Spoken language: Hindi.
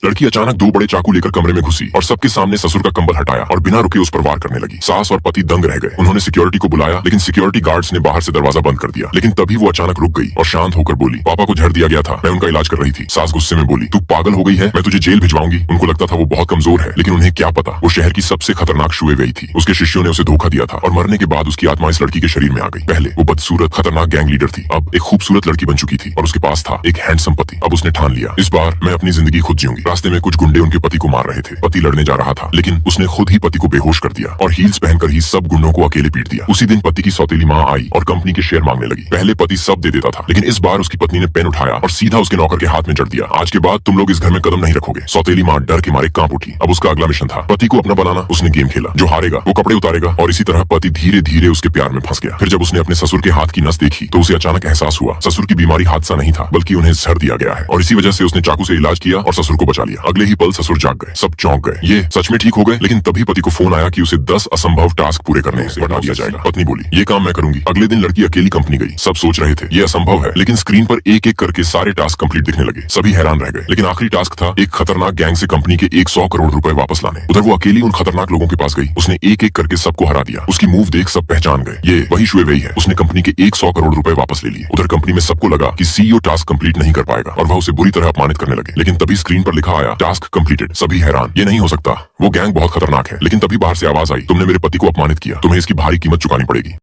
लड़की अचानक दो बड़े चाकू लेकर कमरे में घुसी और सबके सामने ससुर का कंबल हटाया और बिना रुके उस पर वार करने लगी। सास और पति दंग रह गए। उन्होंने सिक्योरिटी को बुलाया, लेकिन सिक्योरिटी गार्ड्स ने बाहर से दरवाजा बंद कर दिया। लेकिन तभी वो अचानक रुक गई और शांत होकर बोली, पापा को झड़ दिया गया था, मैं उनका इलाज कर रही थी। सास गुस्से में बोली, तू पागल हो गई है, मैं तुझे जेल भिजवाऊंगी। उनको लगता था वो बहुत कमजोर है, लेकिन उन्हें क्या पता वो शहर की सबसे खतरनाक शुए गई थी। उसके शिष्यों ने उसे धोखा दिया था और मरने के बाद उसकी आत्मा इस लड़की के शरीर में आ गई। पहले वो बदसूरत खतरनाक गैंग लीडर थी, अब एक खूबसूरत लड़की बन चुकी थी और उसके पास था एक हैंडसम पति। अब उसने ठान लिया, इस बार मैं अपनी जिंदगी खुद जीऊंगी। रास्ते में कुछ गुंडे उनके पति को मार रहे थे। पति लड़ने जा रहा था, लेकिन उसने खुद ही पति को बेहोश कर दिया और हील्स पहनकर ही सब गुंडों को अकेले पीट दिया। उसी दिन पति की सौतेली माँ आई और कंपनी के शेयर मांगने लगी। पहले पति सब दे देता था, लेकिन इस बार उसकी पत्नी ने पेन उठाया और सीधा उसके नौकर के हाथ में जड़ दिया। आज के बाद तुम लोग इस घर में कदम नहीं रखोगे। सौतेली माँ डर के मारे कांप उठी। अब उसका अगला मिशन था पति को अपना बनाना। उसने गेम खेला, जो हारेगा वो कपड़े उतारेगा, और इसी तरह पति धीरे धीरे उसके प्यार में फंस गया। फिर जब उसने अपने ससुर के हाथ की नस देखी तो उसे अचानक एहसास हुआ ससुर की बीमारी हादसा नहीं था, बल्कि उन्हें जहर दिया गया है। और इसी वजह से उसने चाकू से इलाज किया और ससुर को बचा लिया। अगले ही पल ससुर जाग गए, सब चौंक गए, ये सच में ठीक हो गए। लेकिन तभी पति को फोन आया कि उसे 10 असंभव टास्क पूरे करने से हटा दिया जाएगा। पत्नी बोली, ये काम मैं करूंगी। अगले दिन लड़की अकेली कंपनी गई। सब सोच रहे थे ये असंभव है, लेकिन स्क्रीन पर एक एक करके सारे टास्क कंप्लीट दिखने लगे। सभी हैरान रह गए। लेकिन आखिरी टास्क था एक खतरनाक गैंग से कंपनी के 100 करोड़ रुपए वापस लाने। उधर वो अकेली उन खतरनाक लोगों के पास गई। उसने एक एक करके सबको हरा दिया। उसकी मूव देख सब पहचान गए, ये वही शुए वही है। उसने कंपनी के 100 करोड़ रुपए वापस ले लिए। उधर कंपनी में सबको लगा कि सीईओ टास्क कंप्लीट नहीं कर पाएगा और वह उसे बुरी तरह अपमानित करने लगे। लेकिन तभी स्क्रीन पर लिखा आया टास्क कंप्लीटेड। सभी हैरान, ये नहीं हो सकता, वो गैंग बहुत खतरनाक है। लेकिन तभी बाहर से आवाज आई, तुमने मेरे पति को अपमानित किया, तुम्हें इसकी भारी कीमत चुकानी पड़ेगी।